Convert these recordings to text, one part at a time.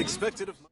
expected of my...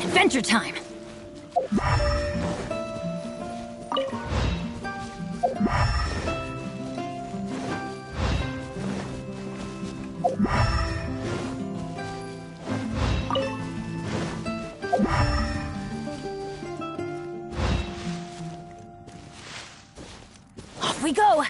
Adventure time! Off we go!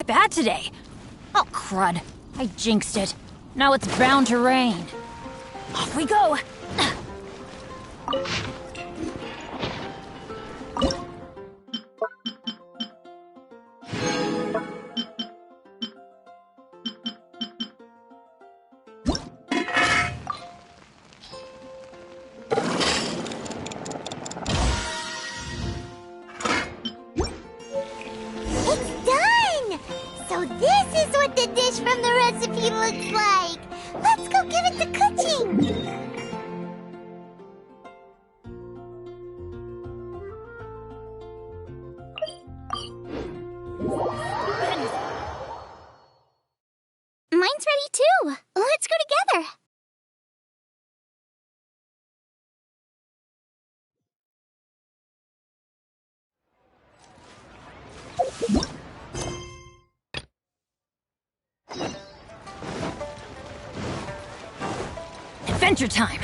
Bad today. Oh, crud. I jinxed it. Now it's bound to rain. Off we go! From the recipe looks like. Let's go give it to cooking. Mine's ready too. Let's go together. Adventure time!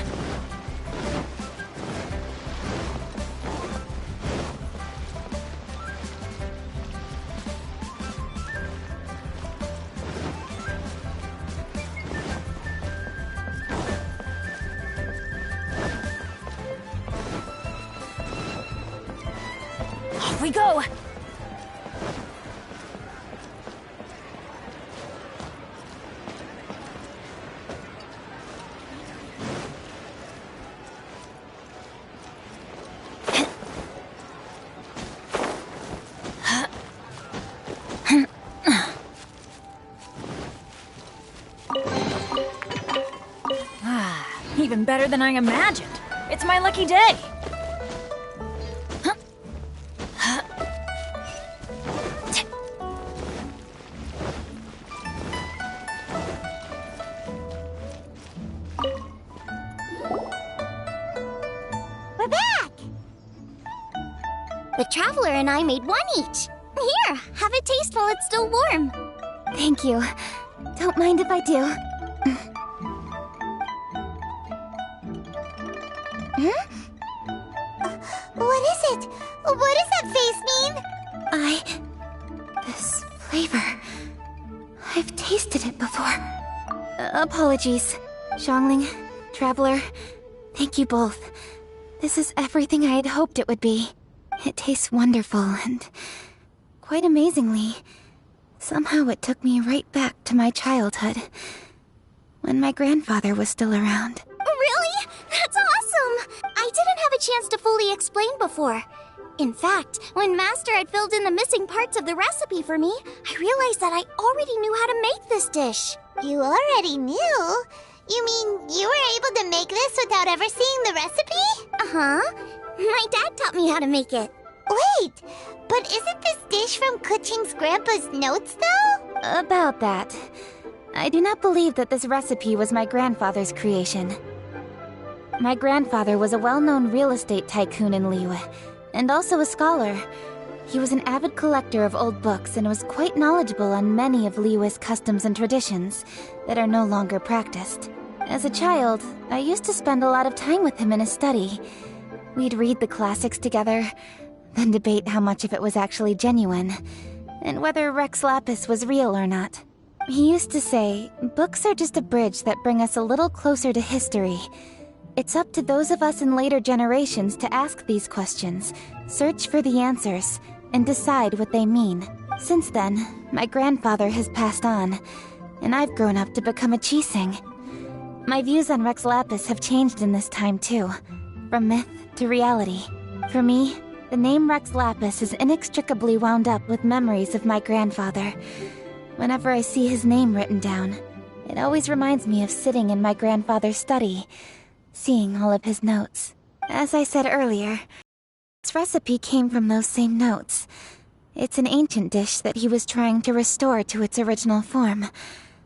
Off we go! even better than I imagined. It's my lucky day. We're back! The Traveler and I made one each. Here, have a taste while it's still warm. Thank you. Don't mind if I do. What is it? What does that face mean? This flavor... I've tasted it before. Apologies. Xiangling, Traveler, thank you both. This is everything I had hoped it would be. It tastes wonderful and... quite amazingly, somehow it took me right back to my childhood. When my grandfather was still around. Really? That's awesome! I didn't have a chance to fully explain before. In fact, when Master had filled in the missing parts of the recipe for me, I realized that I already knew how to make this dish. You already knew? You mean you were able to make this without ever seeing the recipe? Uh-huh. My dad taught me how to make it. Wait, but isn't this dish from Kuching's grandpa's notes, though? About that. I do not believe that this recipe was my grandfather's creation. My grandfather was a well-known real estate tycoon in Liyue, and also a scholar. He was an avid collector of old books and was quite knowledgeable on many of Liyue's customs and traditions that are no longer practiced. As a child, I used to spend a lot of time with him in his study. We'd read the classics together, then debate how much of it was actually genuine, and whether Rex Lapis was real or not. He used to say, books are just a bridge that bring us a little closer to history. It's up to those of us in later generations to ask these questions, search for the answers, and decide what they mean. Since then, my grandfather has passed on, and I've grown up to become a Chising. My views on Rex Lapis have changed in this time too, from myth to reality. For me, the name Rex Lapis is inextricably wound up with memories of my grandfather. Whenever I see his name written down, it always reminds me of sitting in my grandfather's study, seeing all of his notes. As I said earlier, this recipe came from those same notes. It's an ancient dish that he was trying to restore to its original form.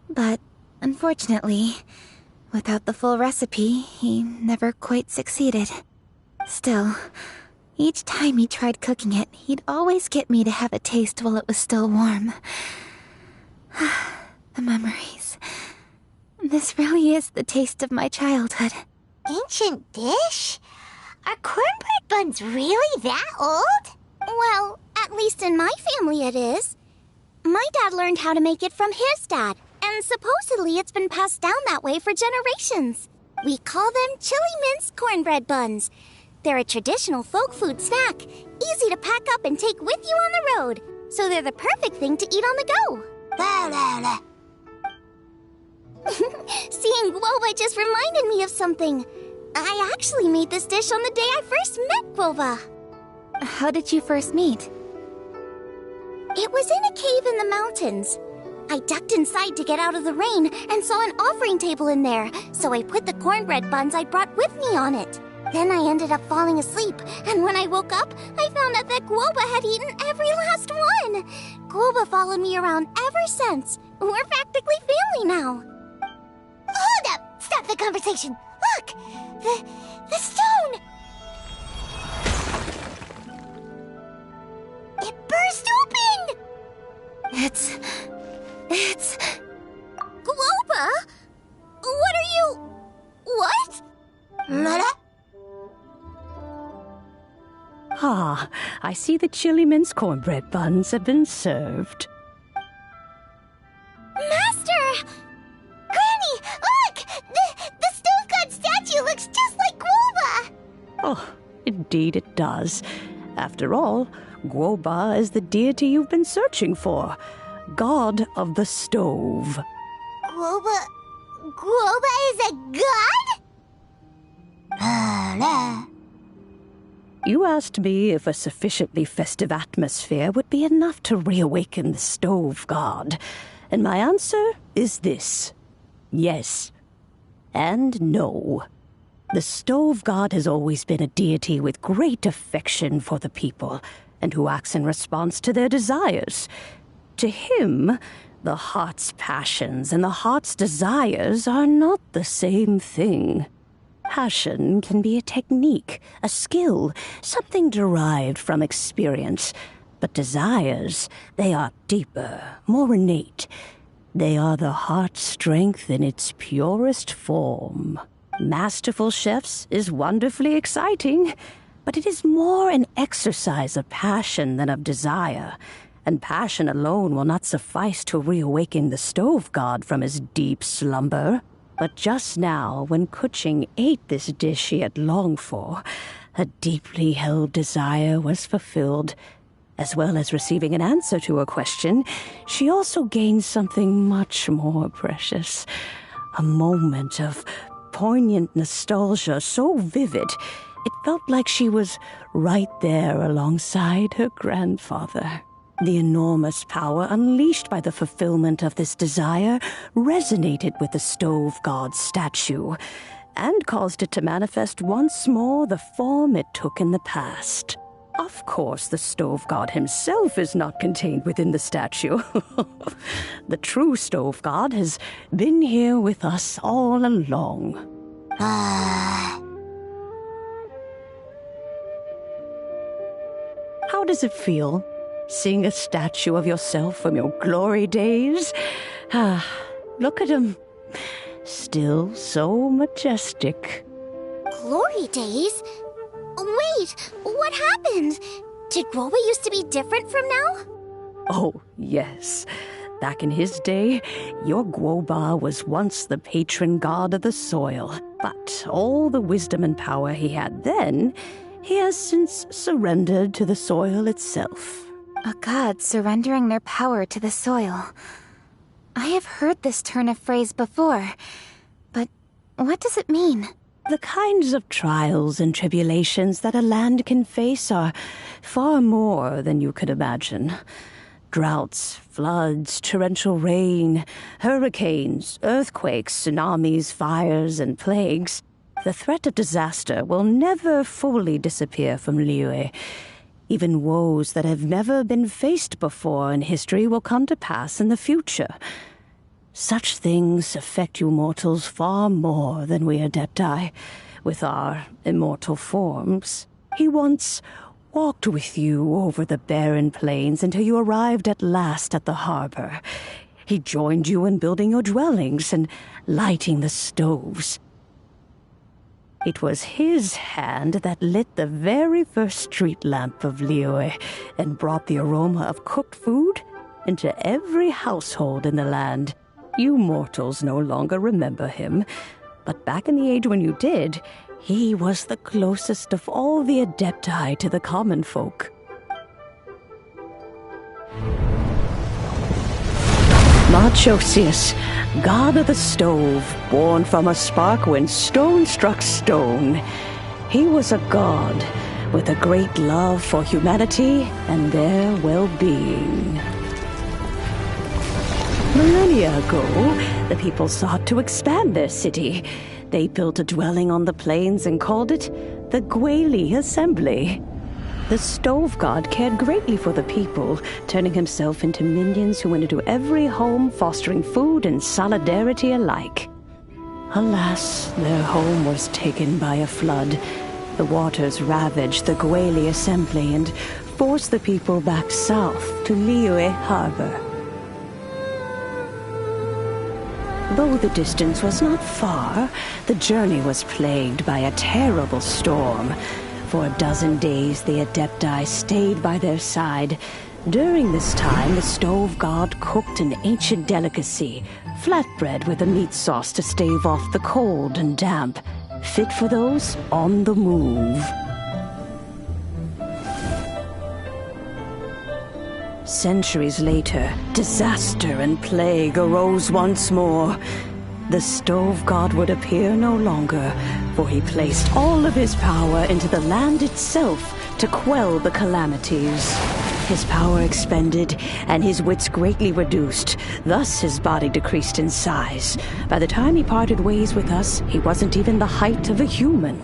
But, unfortunately, without the full recipe, he never quite succeeded. Still, each time he tried cooking it, he'd always get me to have a taste while it was still warm. The memories. This really is the taste of my childhood. Ancient dish? Are cornbread buns really that old? Well, at least in my family it is. My dad learned how to make it from his dad, and supposedly it's been passed down that way for generations. We call them chili minced cornbread buns. They're a traditional folk food snack, easy to pack up and take with you on the road, so they're the perfect thing to eat on the go. La la la. Seeing Guoba just reminded me of something. I actually made this dish on the day I first met Guoba. How did you first meet? It was in a cave in the mountains. I ducked inside to get out of the rain and saw an offering table in there, so I put the cornbread buns I'd brought with me on it. Then I ended up falling asleep, and when I woke up, I found out that Guoba had eaten every last one. Guoba followed me around ever since. We're practically family now. Hold up! Stop the conversation! Look! The stone! It burst open! It's... Guoba? What are you... What? Mara? Ah, I see the chili minced cornbread buns have been served. Master! Granny, look! The stone god statue looks just like Guoba! Oh, indeed it does. After all, Guoba is the deity you've been searching for. God of the stove. Guoba is a god? You asked me if a sufficiently festive atmosphere would be enough to reawaken the stove god. And my answer is this. Yes. And no. The stove god has always been a deity with great affection for the people, and who acts in response to their desires. To him, the heart's passions and the heart's desires are not the same thing. Passion can be a technique, a skill, something derived from experience. But desires, they are deeper, more innate. They are the heart's strength in its purest form. Masterful chefs is wonderfully exciting, but it is more an exercise of passion than of desire. And passion alone will not suffice to reawaken the stove god from his deep slumber. But just now, when Kuching ate this dish he had longed for, a deeply held desire was fulfilled. As well as receiving an answer to her question, she also gained something much more precious. A moment of poignant nostalgia so vivid, it felt like she was right there alongside her grandfather. The enormous power unleashed by the fulfillment of this desire resonated with the stove god's statue, and caused it to manifest once more the form it took in the past. Of course, the stove god himself is not contained within the statue. The true stove god has been here with us all along. How does it feel, seeing a statue of yourself from your glory days? Look at him. Still so majestic. Glory days? Wait, what happened? Did Groba used to be different from now? Oh, yes. Back in his day, your Guoba was once the patron god of the soil. But all the wisdom and power he had then, he has since surrendered to the soil itself. A god surrendering their power to the soil. I have heard this turn of phrase before, but what does it mean? The kinds of trials and tribulations that a land can face are far more than you could imagine. Droughts, floods, torrential rain, hurricanes, earthquakes, tsunamis, fires, and plagues. The threat of disaster will never fully disappear from Liyue. Even woes that have never been faced before in history will come to pass in the future. Such things affect you mortals far more than we Adepti, with our immortal forms. He once walked with you over the barren plains until you arrived at last at the harbor. He joined you in building your dwellings and lighting the stoves. It was his hand that lit the very first street lamp of Liyue and brought the aroma of cooked food into every household in the land. You mortals no longer remember him, but back in the age when you did, he was the closest of all the Adepti to the common folk. Moonchase, god of the stove, born from a spark when stone struck stone. He was a god with a great love for humanity and their well-being. Millennia ago, the people sought to expand their city. They built a dwelling on the plains and called it the Guili Assembly. The stove god cared greatly for the people, turning himself into minions who went into every home, fostering food and solidarity alike. Alas, their home was taken by a flood. The waters ravaged the Guili Assembly and forced the people back south to Liyue Harbor. Though the distance was not far, the journey was plagued by a terrible storm. For a dozen days, the Adepti stayed by their side. During this time, the stove god cooked an ancient delicacy, flatbread with a meat sauce to stave off the cold and damp, fit for those on the move. Centuries later, disaster and plague arose once more. The stove god would appear no longer, for he placed all of his power into the land itself to quell the calamities. His power expended, and his wits greatly reduced. Thus his body decreased in size. By the time he parted ways with us, he wasn't even the height of a human.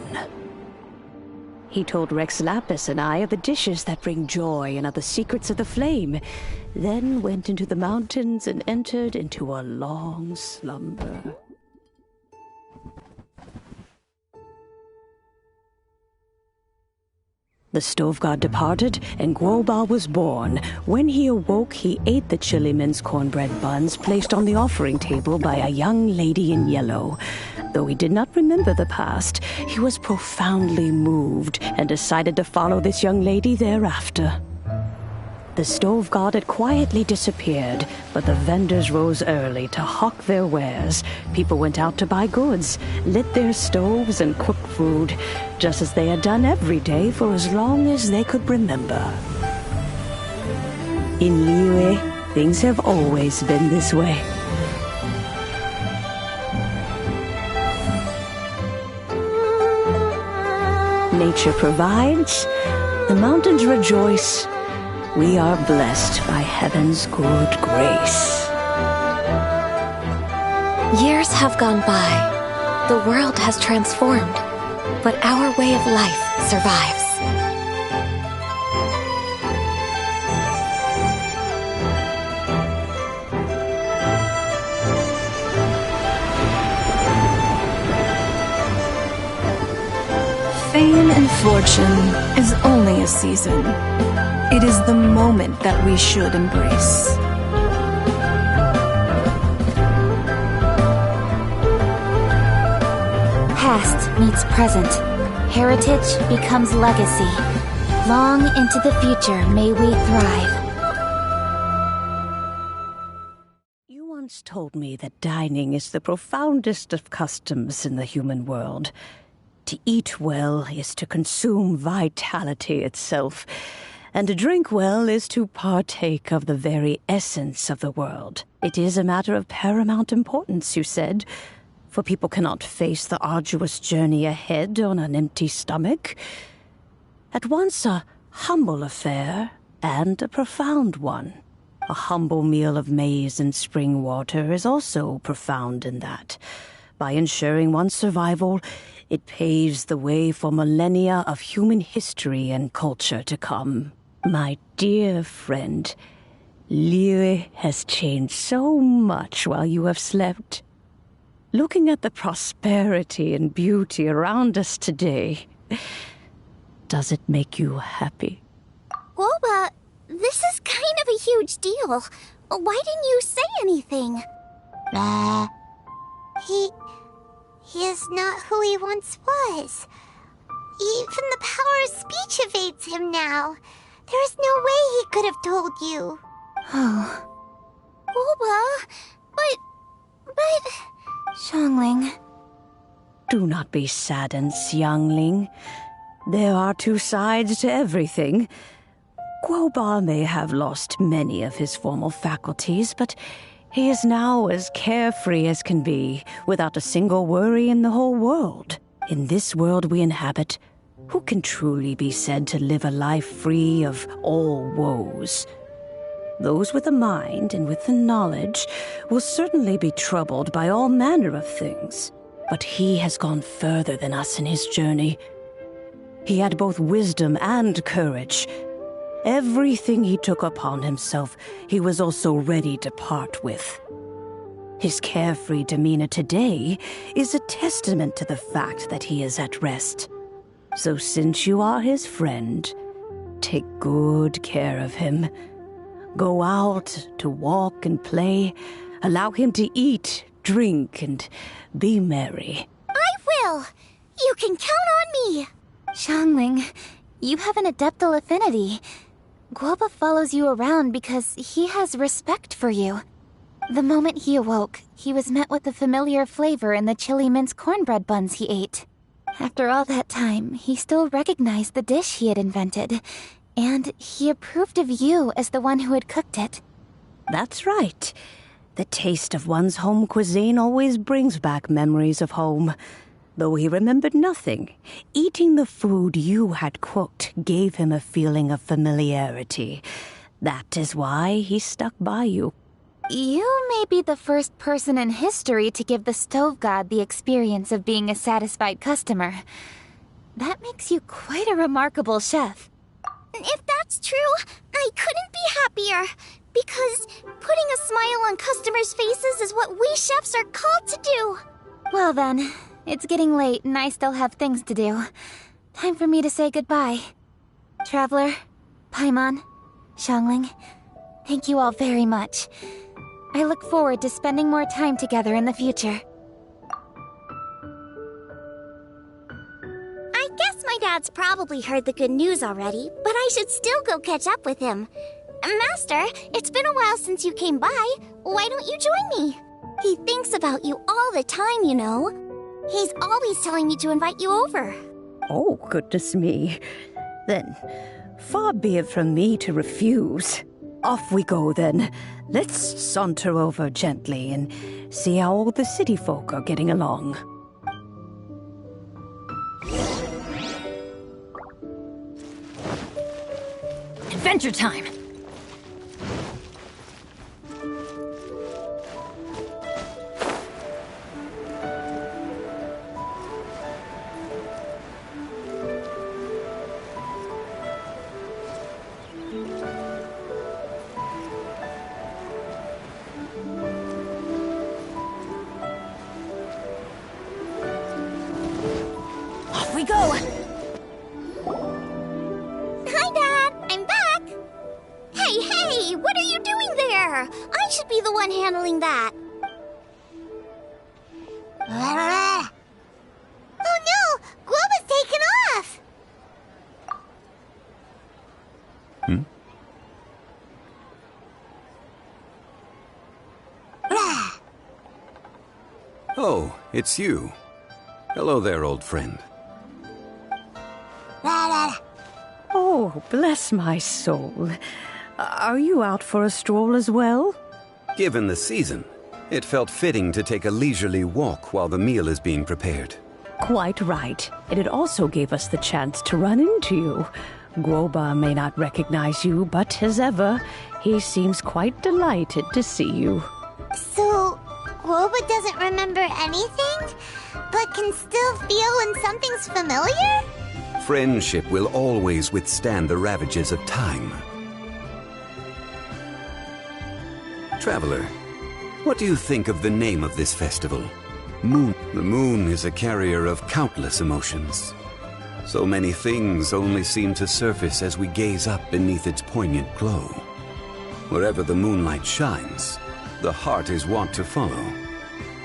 He told Rex Lapis and I of the dishes that bring joy and of the secrets of the flame, then went into the mountains and entered into a long slumber. The stove god departed, and Guoba was born. When he awoke, he ate the chili mince cornbread buns placed on the offering table by a young lady in yellow. Though he did not remember the past, he was profoundly moved and decided to follow this young lady thereafter. The stove god had quietly disappeared, but the vendors rose early to hawk their wares. People went out to buy goods, lit their stoves, and cooked food, just as they had done every day for as long as they could remember. In Liyue, things have always been this way. Nature provides, the mountains rejoice. We are blessed by heaven's good grace. Years have gone by. The world has transformed, but our way of life survives. Fame and fortune is only a season. It is the moment that we should embrace. Past meets present. Heritage becomes legacy. Long into the future may we thrive. You once told me that dining is the profoundest of customs in the human world. To eat well is to consume vitality itself, and to drink well is to partake of the very essence of the world. It is a matter of paramount importance, you said, for people cannot face the arduous journey ahead on an empty stomach. At once a humble affair and a profound one. A humble meal of maize and spring water is also profound in that. By ensuring one's survival, it paves the way for millennia of human history and culture to come. My dear friend, Liyue has changed so much while you have slept. Looking at the prosperity and beauty around us today, does it make you happy? Guoba, this is kind of a huge deal. Why didn't you say anything? He is not who he once was. Even the power of speech evades him now. There is no way he could have told you. Oh. Guoba, but... Xiangling. Do not be saddened, Xiangling. There are two sides to everything. Guoba may have lost many of his formal faculties, but he is now as carefree as can be, without a single worry in the whole world. In this world we inhabit, who can truly be said to live a life free of all woes? Those with a mind and with the knowledge will certainly be troubled by all manner of things. But he has gone further than us in his journey. He had both wisdom and courage. Everything he took upon himself, he was also ready to part with. His carefree demeanor today is a testament to the fact that he is at rest. So since you are his friend, take good care of him. Go out to walk and play. Allow him to eat, drink, and be merry. I will! You can count on me! Xiangling, you have an adeptal affinity. Guoba follows you around because he has respect for you. The moment he awoke, he was met with the familiar flavor in the chili mince cornbread buns he ate. After all that time, he still recognized the dish he had invented, and he approved of you as the one who had cooked it. That's right. The taste of one's home cuisine always brings back memories of home. Though he remembered nothing, eating the food you had cooked gave him a feeling of familiarity. That is why he stuck by you. You may be the first person in history to give the stove god the experience of being a satisfied customer. That makes you quite a remarkable chef. If that's true, I couldn't be happier. Because putting a smile on customers' faces is what we chefs are called to do. Well then, it's getting late and I still have things to do. Time for me to say goodbye. Traveler, Paimon, Xiangling, thank you all very much. I look forward to spending more time together in the future. I guess my dad's probably heard the good news already, but I should still go catch up with him. Master, it's been a while since you came by. Why don't you join me? He thinks about you all the time, you know. He's always telling me to invite you over. Oh, goodness me. Then, far be it from me to refuse. Off we go, then. Let's saunter over gently and see how all the city folk are getting along. Adventure time! Off we go! Hi, Dad. I'm back. Hey, what are you doing there? I should be the one handling that. Oh no! Guoba's taken off! Oh, it's you. Hello there, old friend. Oh, bless my soul. Are you out for a stroll as well? Given the season, it felt fitting to take a leisurely walk while the meal is being prepared. Quite right. And it also gave us the chance to run into you. Guoba may not recognize you, but as ever, he seems quite delighted to see you. So, Guoba doesn't remember anything, but can still feel when something's familiar? Friendship will always withstand the ravages of time. Traveler, what do you think of the name of this festival? Moon. The moon is a carrier of countless emotions. So many things only seem to surface as we gaze up beneath its poignant glow. Wherever the moonlight shines, the heart is wont to follow.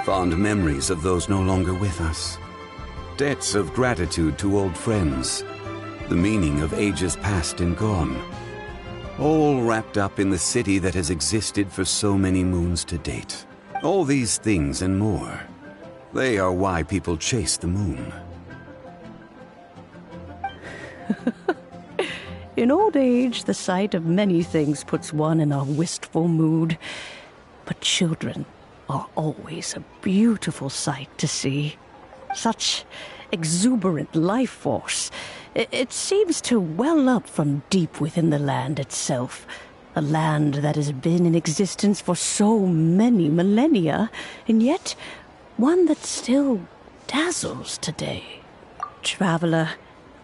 Fond memories of those no longer with us. Debts of gratitude to old friends. The meaning of ages past and gone. All wrapped up in the city that has existed for so many moons to date. All these things and more. They are why people chase the moon. In old age, the sight of many things puts one in a wistful mood. But children are always a beautiful sight to see. Such exuberant life force. It seems to well up from deep within the land itself. A land that has been in existence for so many millennia, and yet one that still dazzles today. Traveler,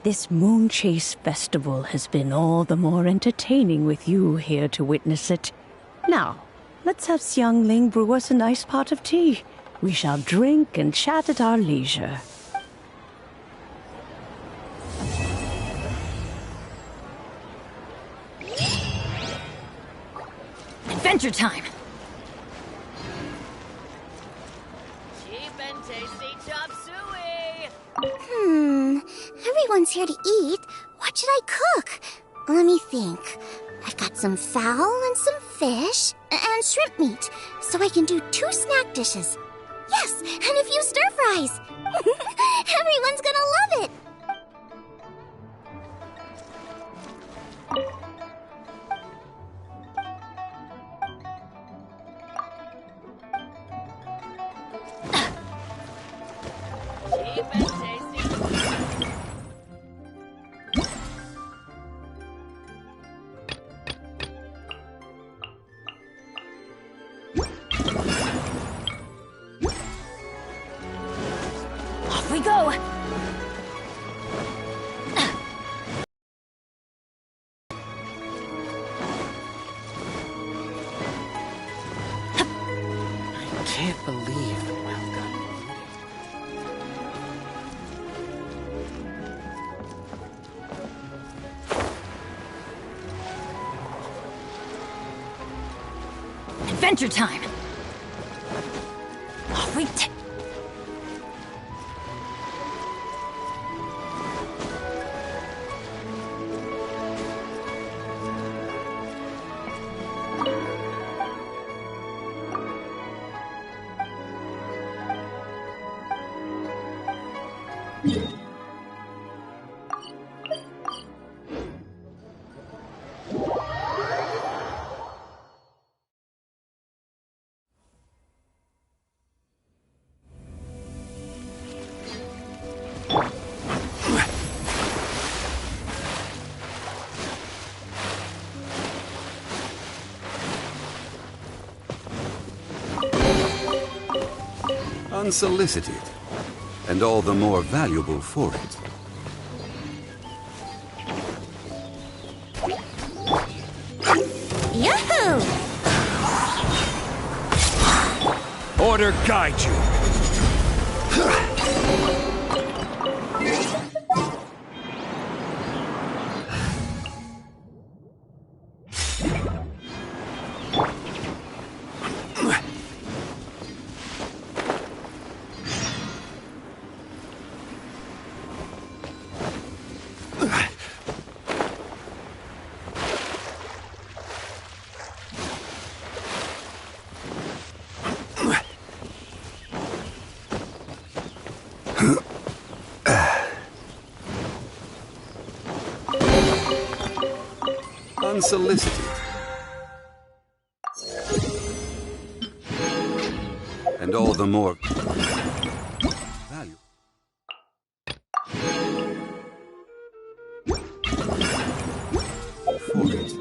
this Moonchase festival has been all the more entertaining with you here to witness it. Now, let's have Xiangling brew us a nice pot of tea. We shall drink and chat at our leisure. Adventure time! Cheap and tasty chop suey! Everyone's here to eat. What should I cook? Let me think. I've got some fowl and some fish and shrimp meat, so I can do 2 snack dishes. Yes, and a few stir fries. Everyone's gonna love it. Cheap and tasty. Off we go! I can't believe the wild got polluted. Adventure time! Off we Unsolicited, and all the more valuable for it. Yahoo! Order guide you. Unsolicited, and all the more value for it.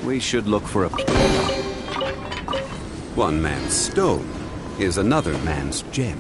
We should look for a... One man's stone is another man's gem.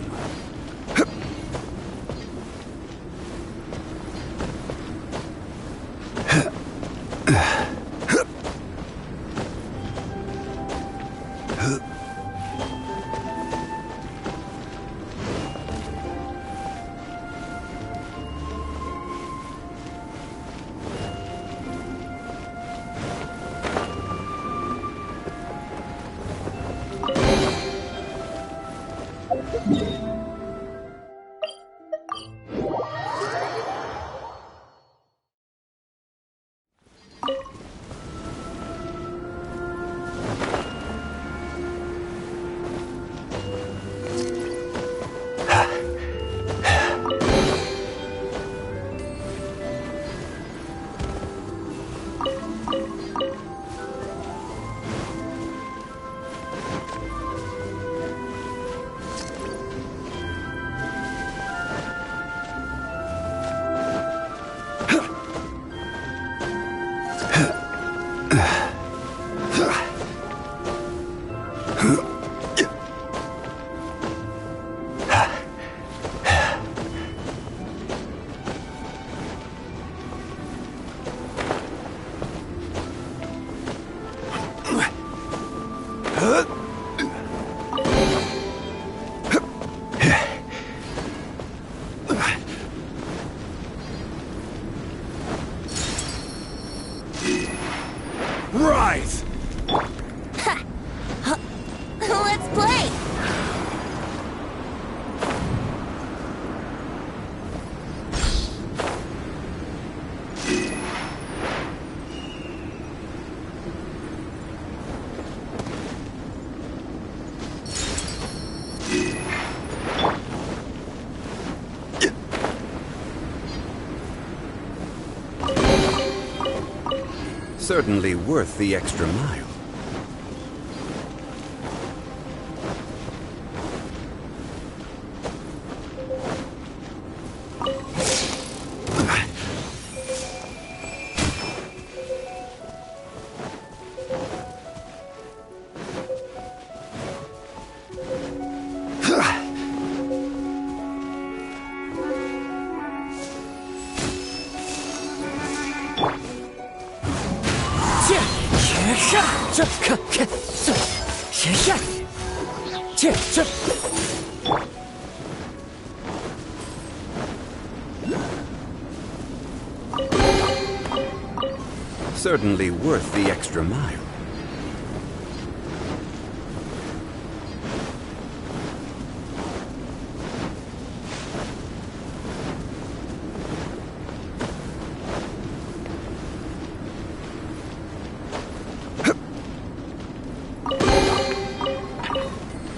Certainly worth the extra mile. Certainly worth the extra mile.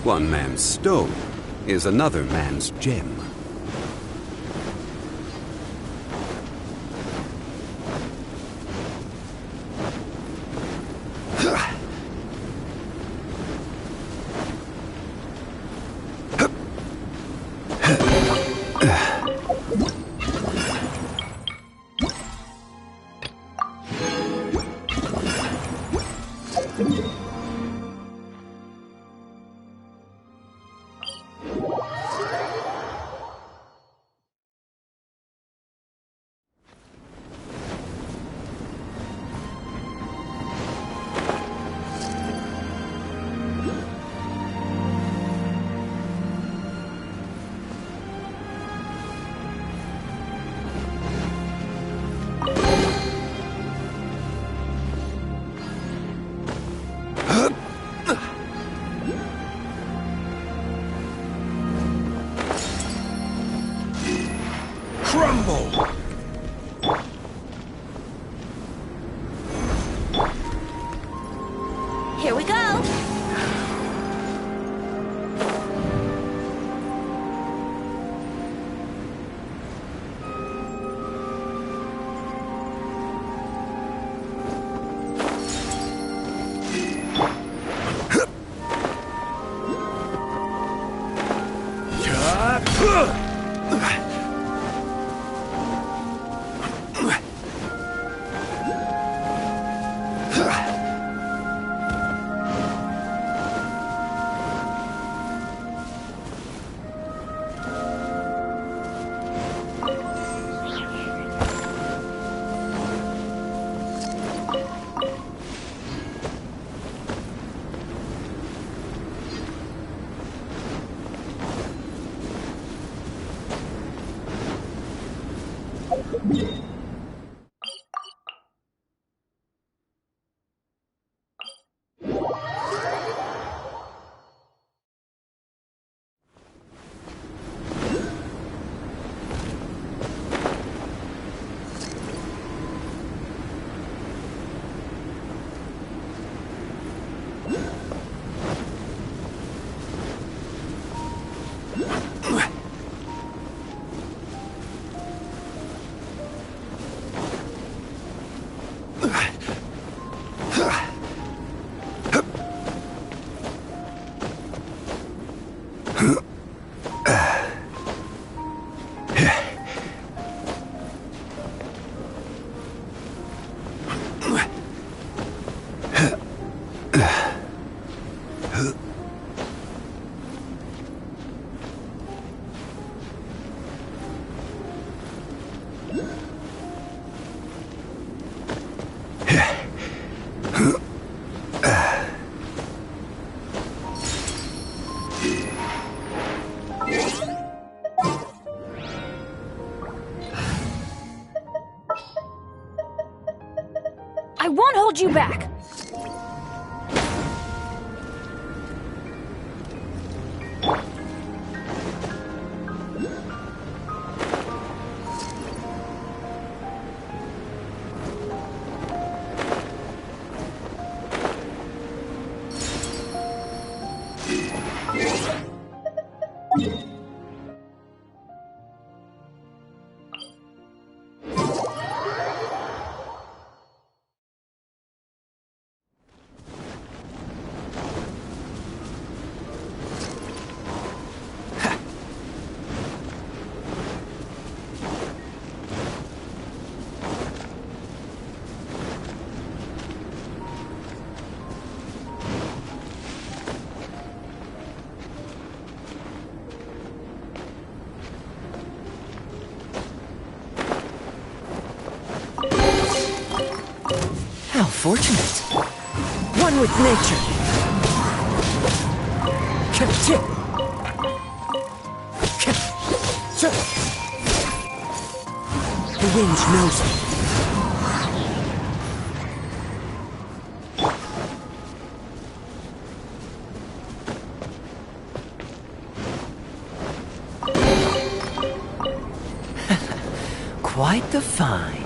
One man's stone is another man's gem. Crumble! Here we go! I won't hold you back! fortunate. One with nature. The wind knows me. Quite the find.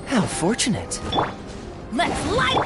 How fortunate. Let's light!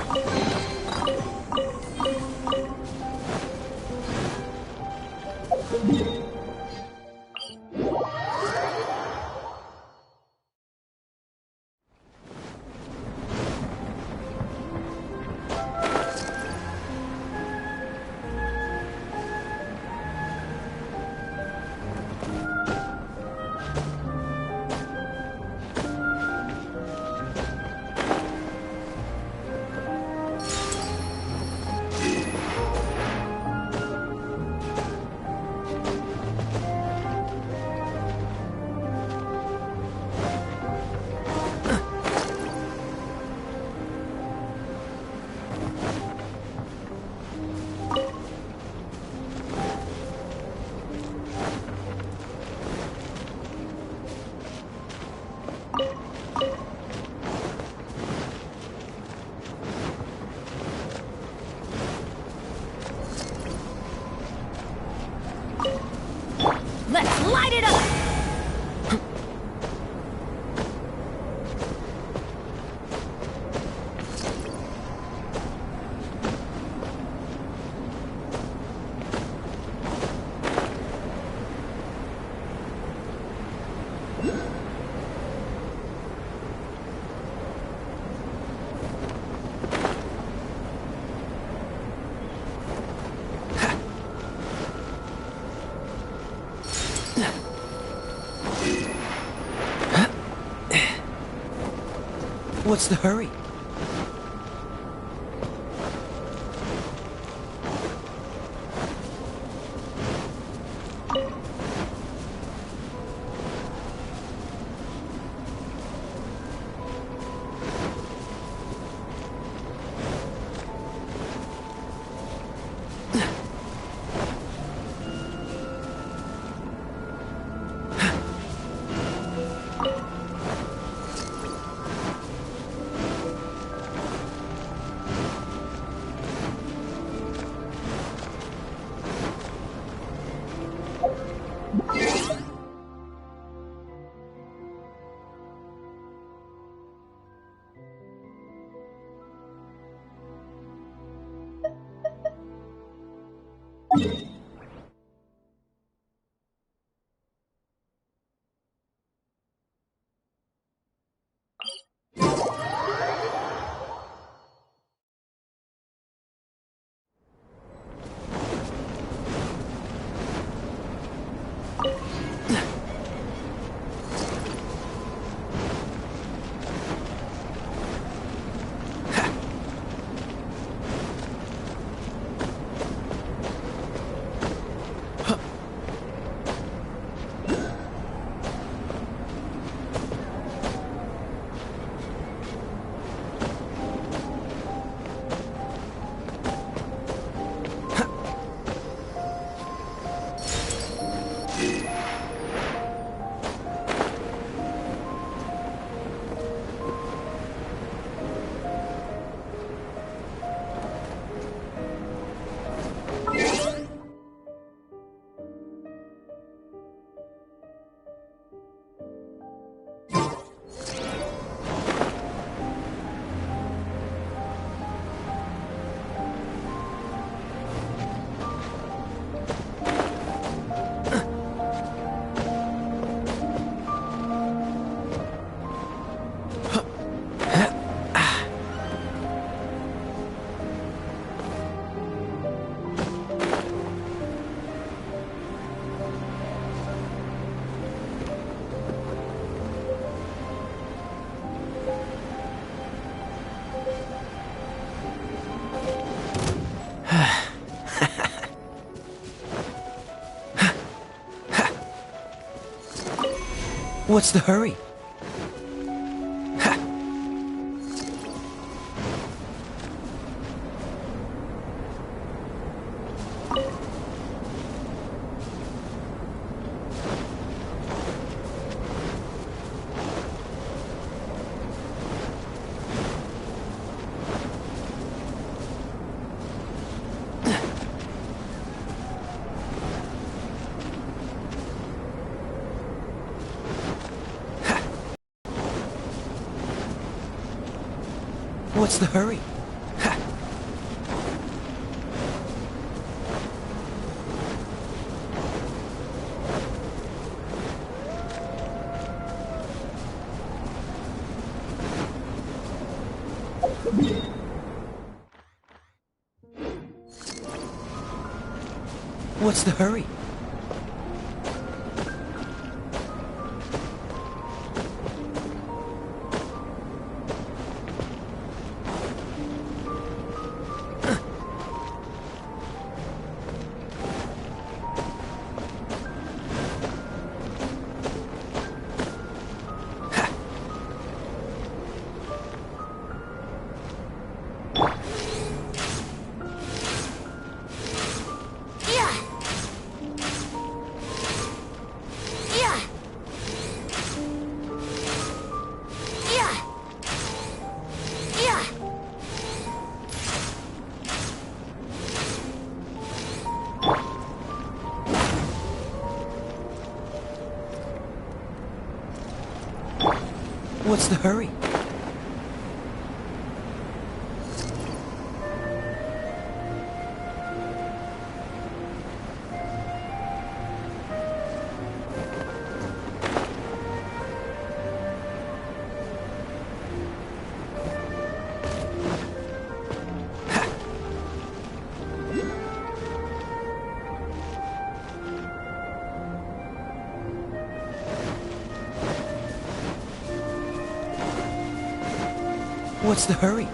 Let's light it up! What's the hurry? What's the hurry? Ha! What's the hurry? Ha! What's the hurry? What's the hurry? What's the hurry?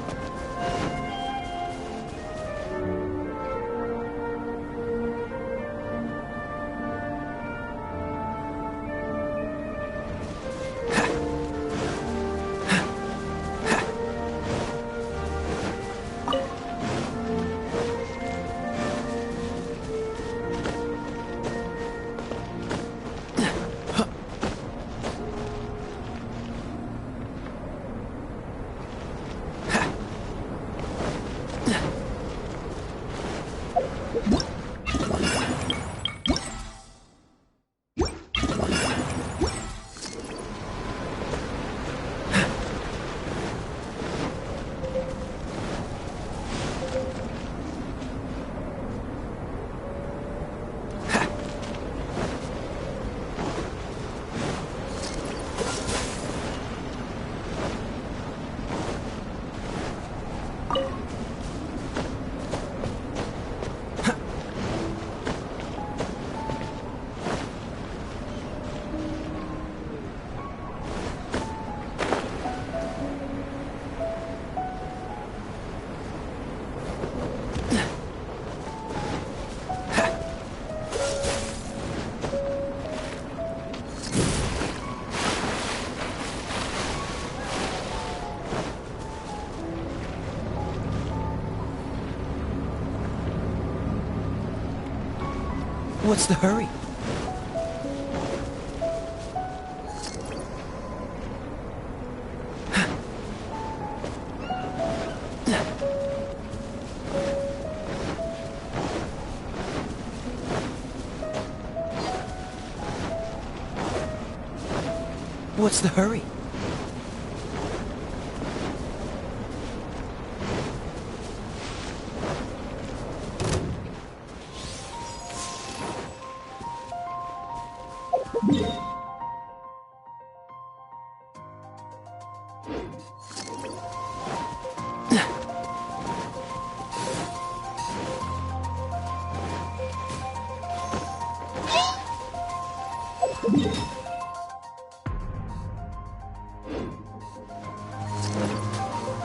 What's the hurry? What's the hurry?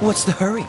What's the hurry?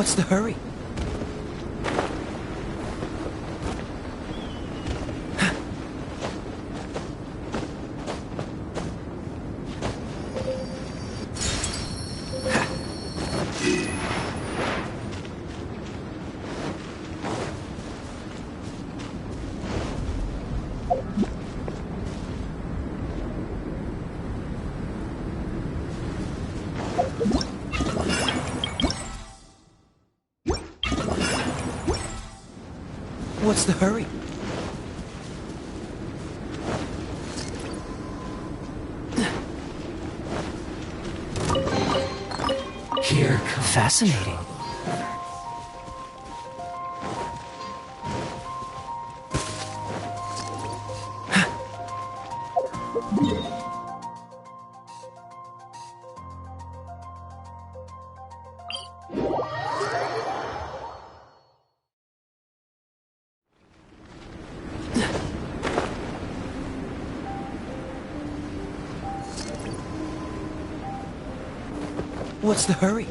What's the hurry? What's the hurry? Here comes... Fascinating. What's the hurry?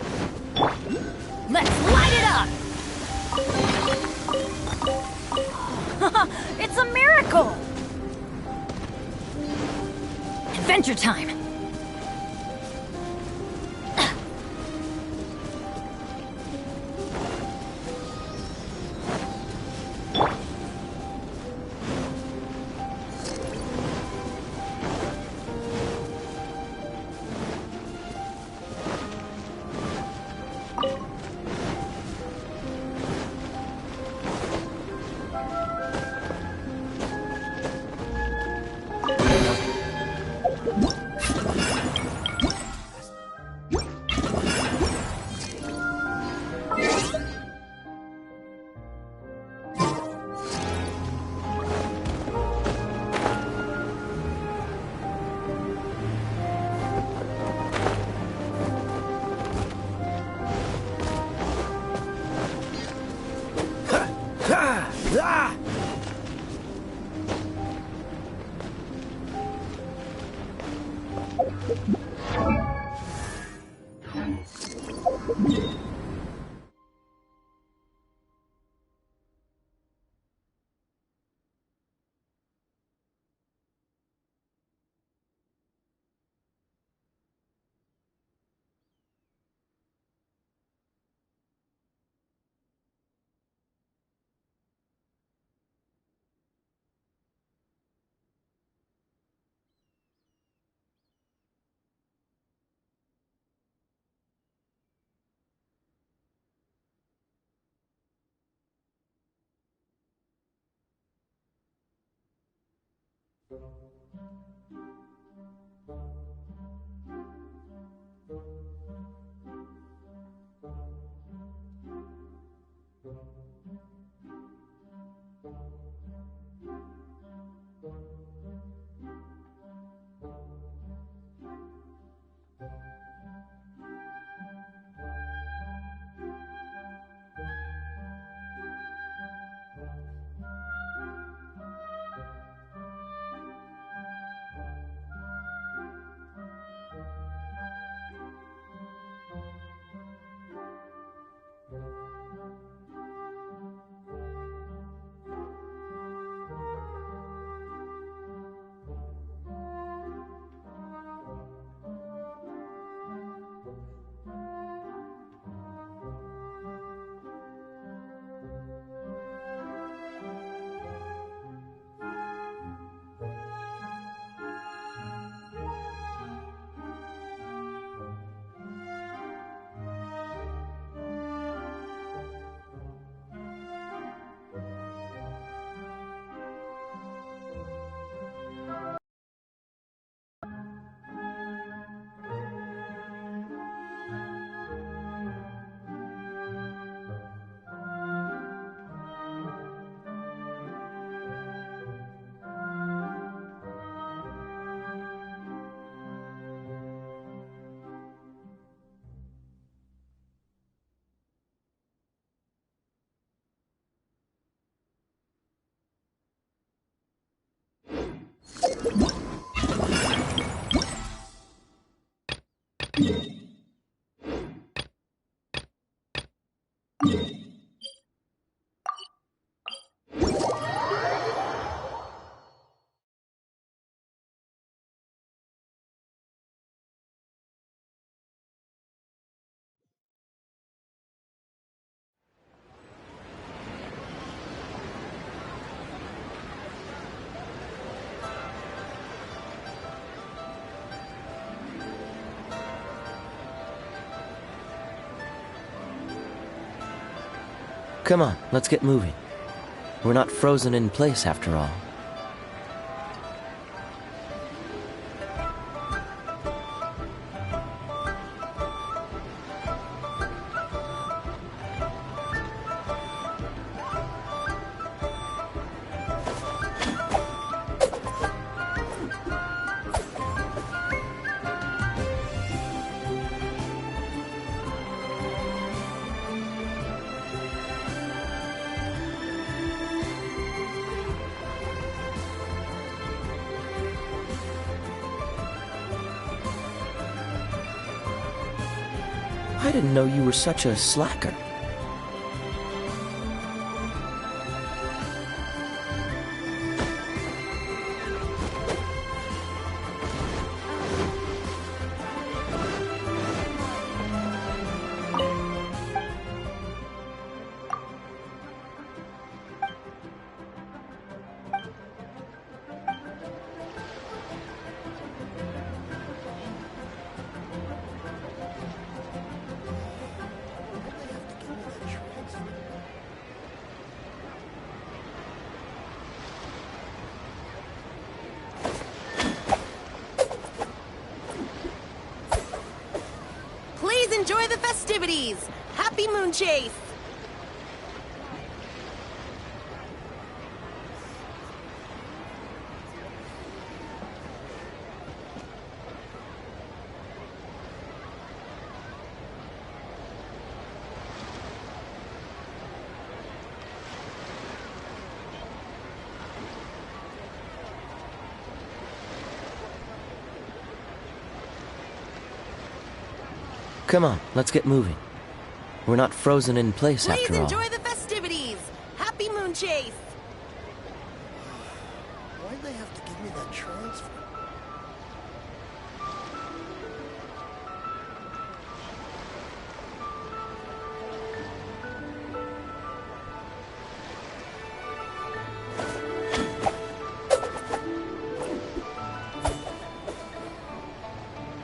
Let's light it up! It's a miracle! Adventure time! Come on, let's get moving. We're not frozen in place after all. I didn't know you were such a slacker. Please enjoy the festivities! Happy Moonchase! Come on, let's get moving. We're not frozen in place after all. Please enjoy the festivities! Happy Moonchase! Why'd they have to give me that transfer?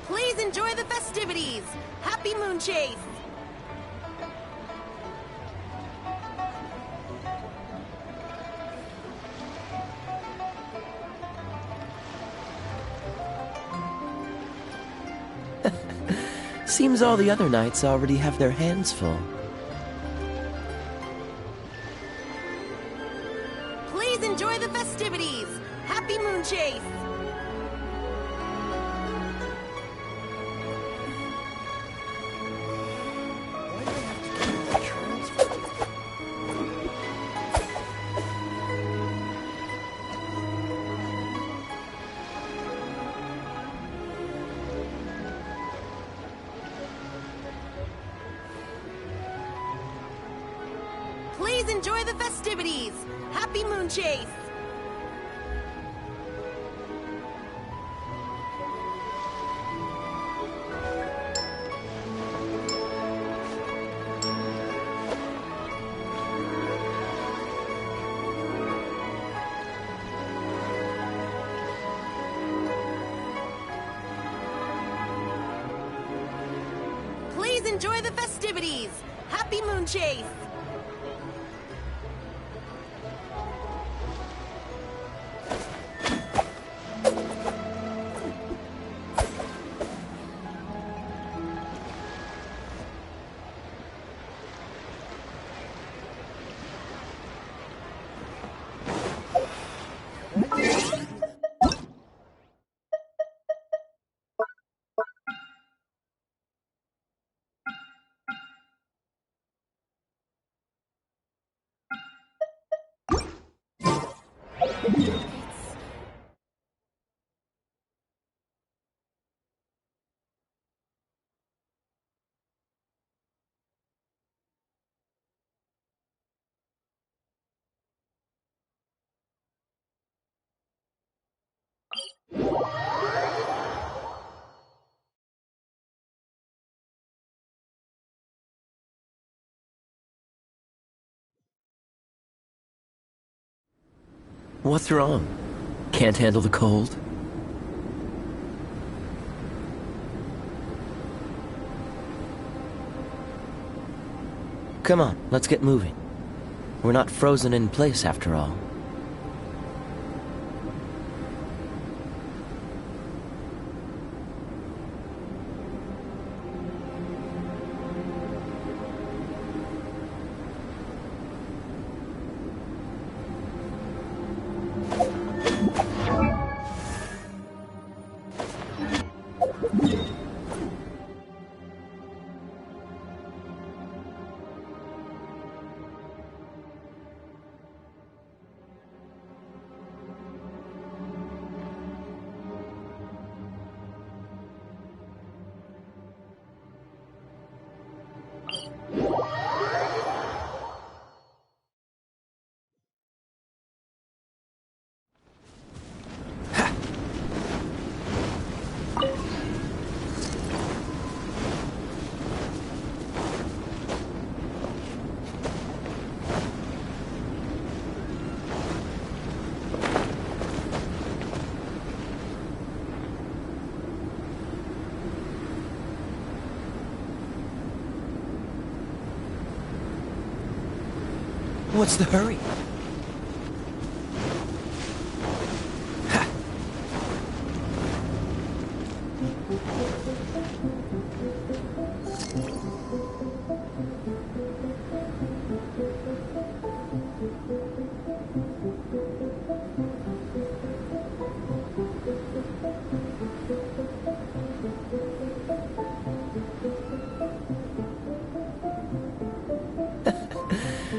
Please enjoy the festivities! Happy Moonchase! Seems all the other knights already have their hands full. Please enjoy the festivities! Happy Moonchase! Please enjoy the festivities! Happy Moonchase! Please enjoy the festivities! Happy Moonchase! What's wrong? Can't handle the cold? Come on, let's get moving. We're not frozen in place after all. What's the hurry?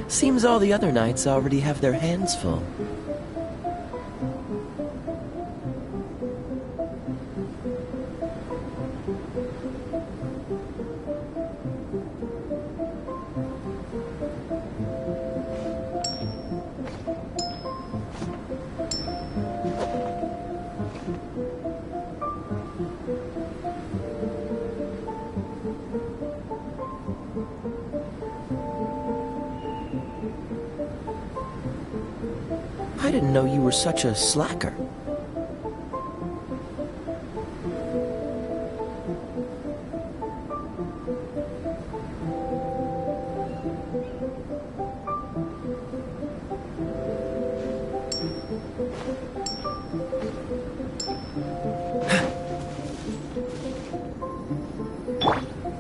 Seems all the other knights already have their hands full. I didn't know you were such a slacker.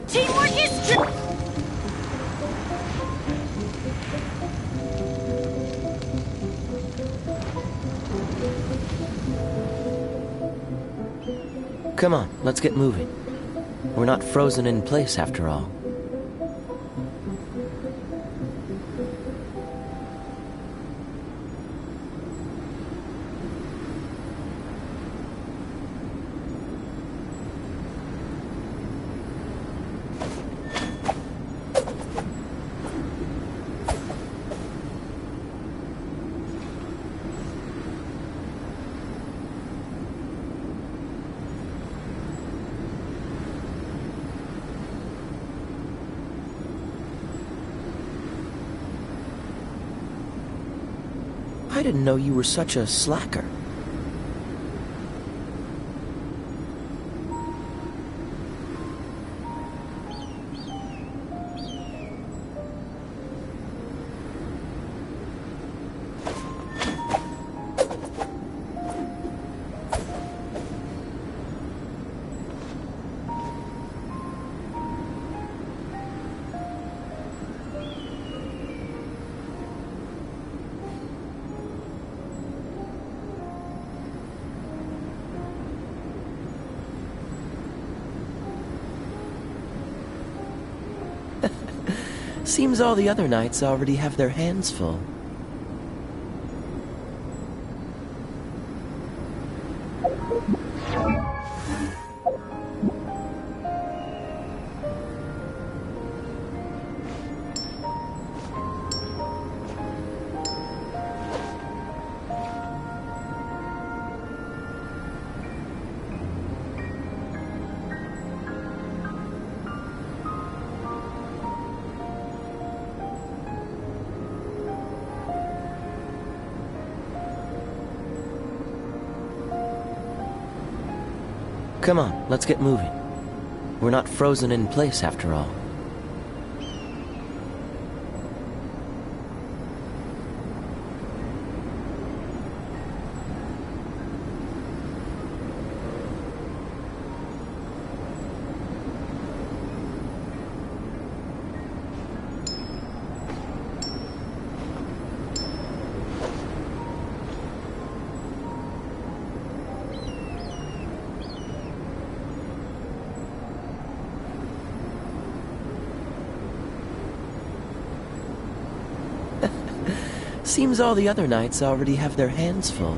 Teamwork is true. Come on, let's get moving. We're not frozen in place after all. I didn't know you were such a slacker. Seems all the other knights already have their hands full. Come on, let's get moving. We're not frozen in place after all. Seems all the other knights already have their hands full.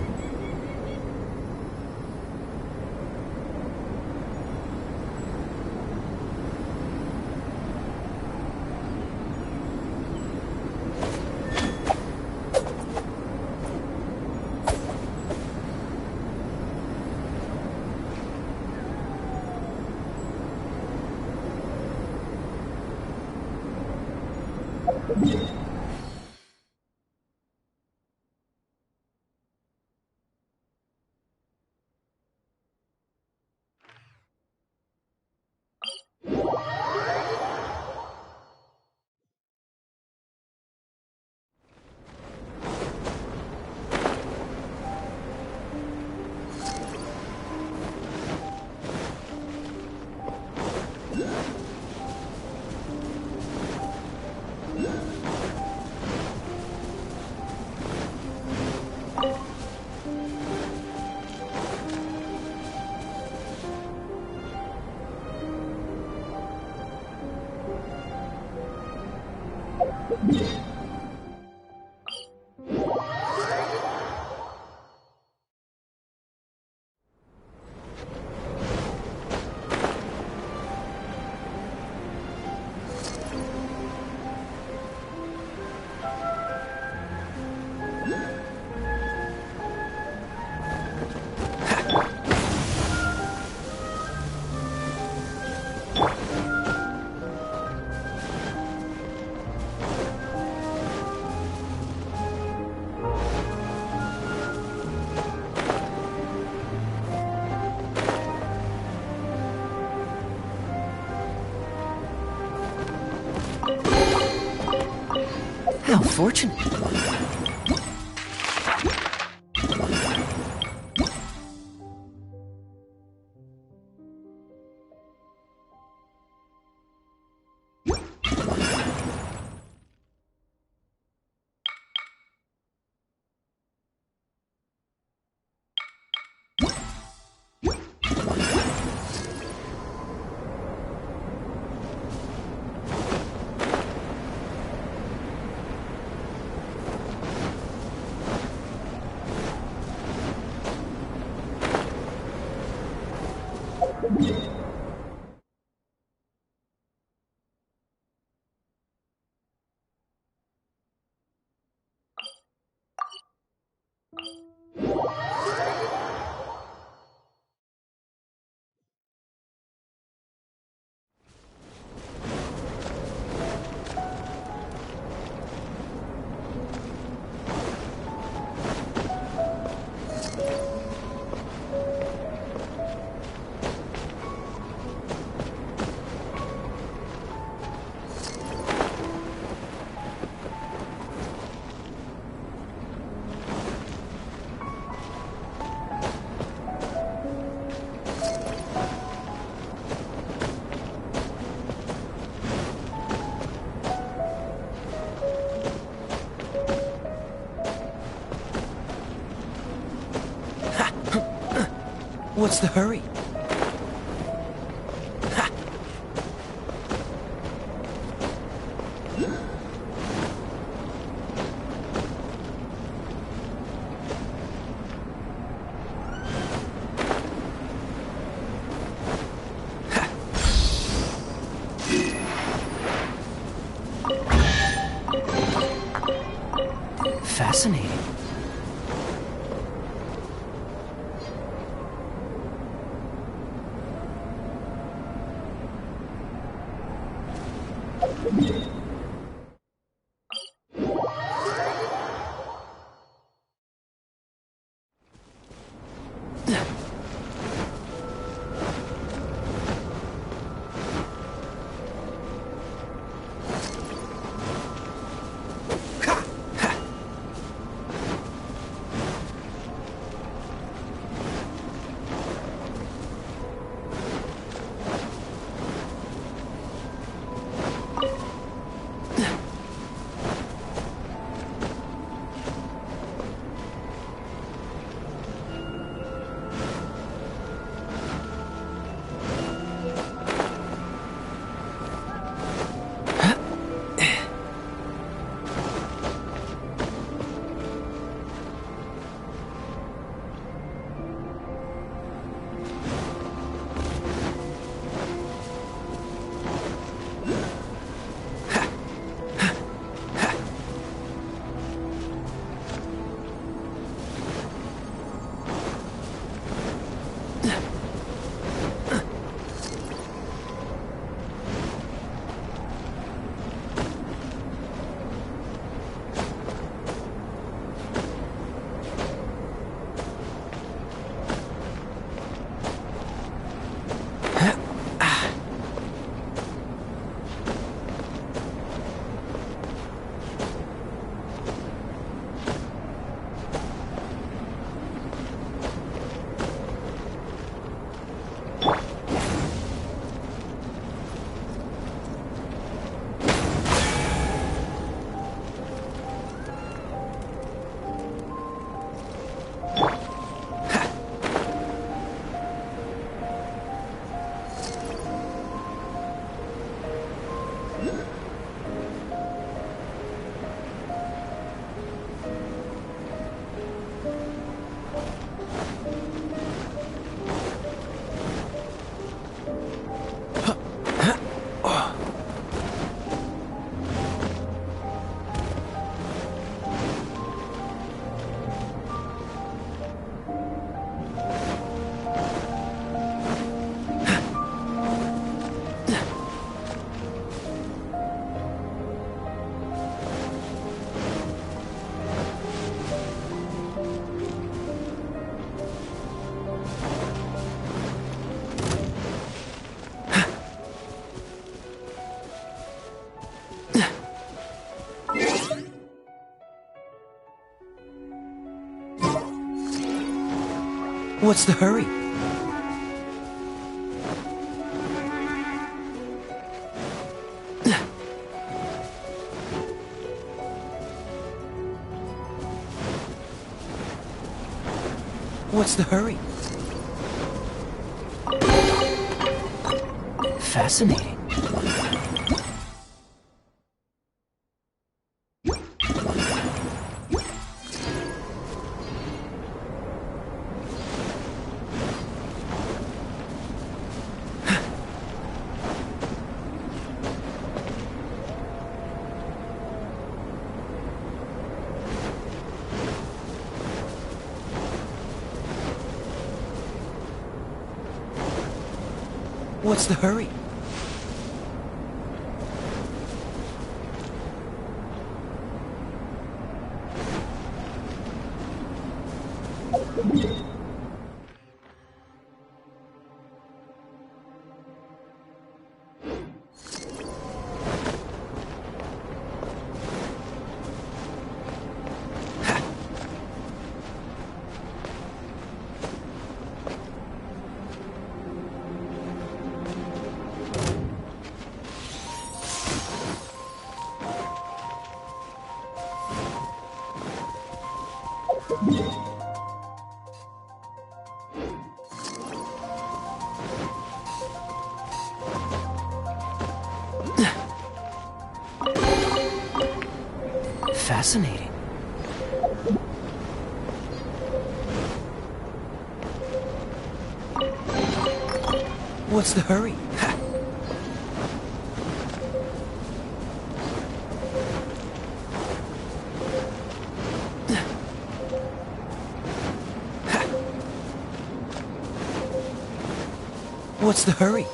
How fortunate. What's the hurry? Ha! Fascinating. What's the hurry? What's the hurry? Fascinating. What's the hurry? Fascinating. What's the hurry? What's the hurry?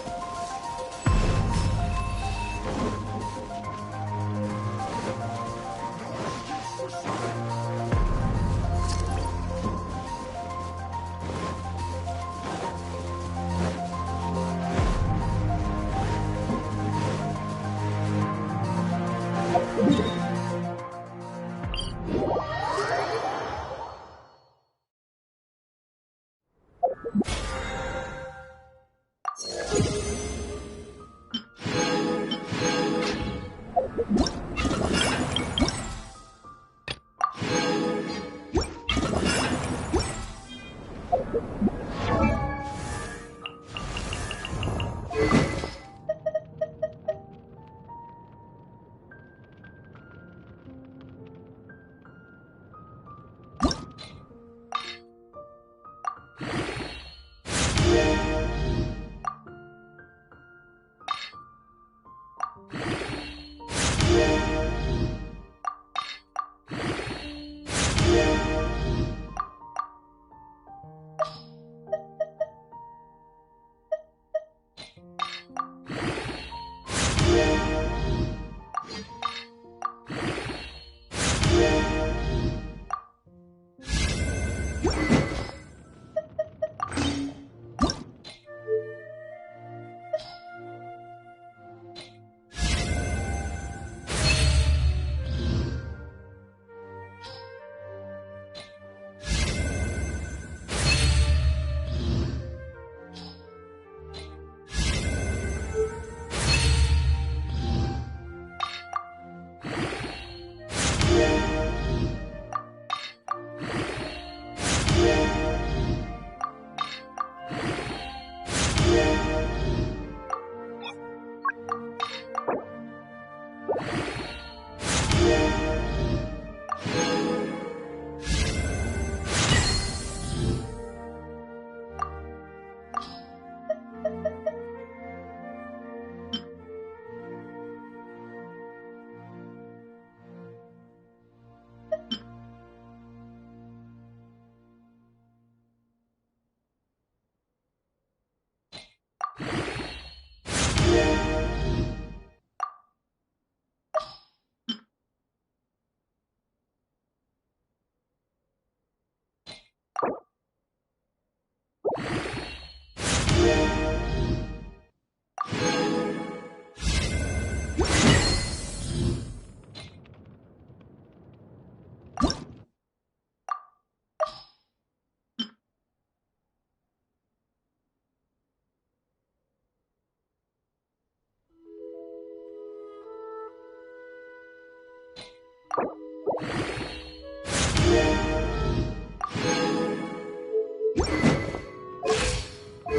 I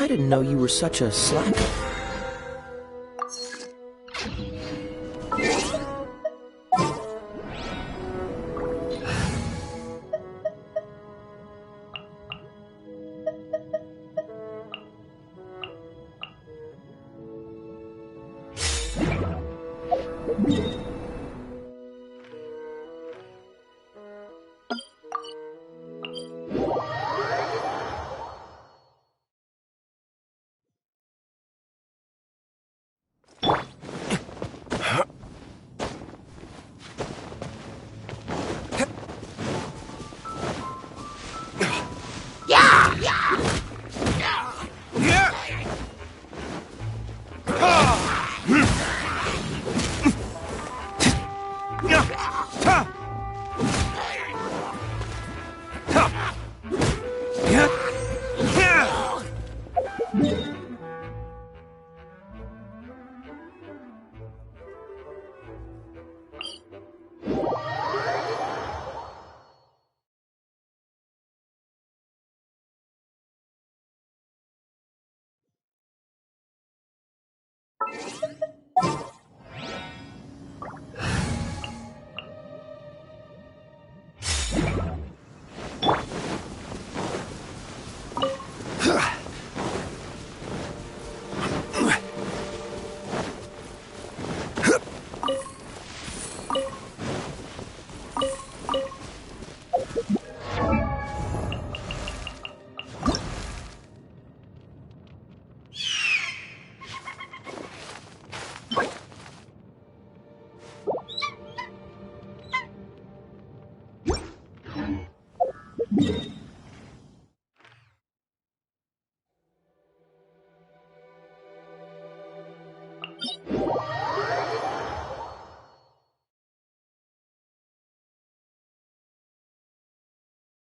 didn't know you were such a slacker.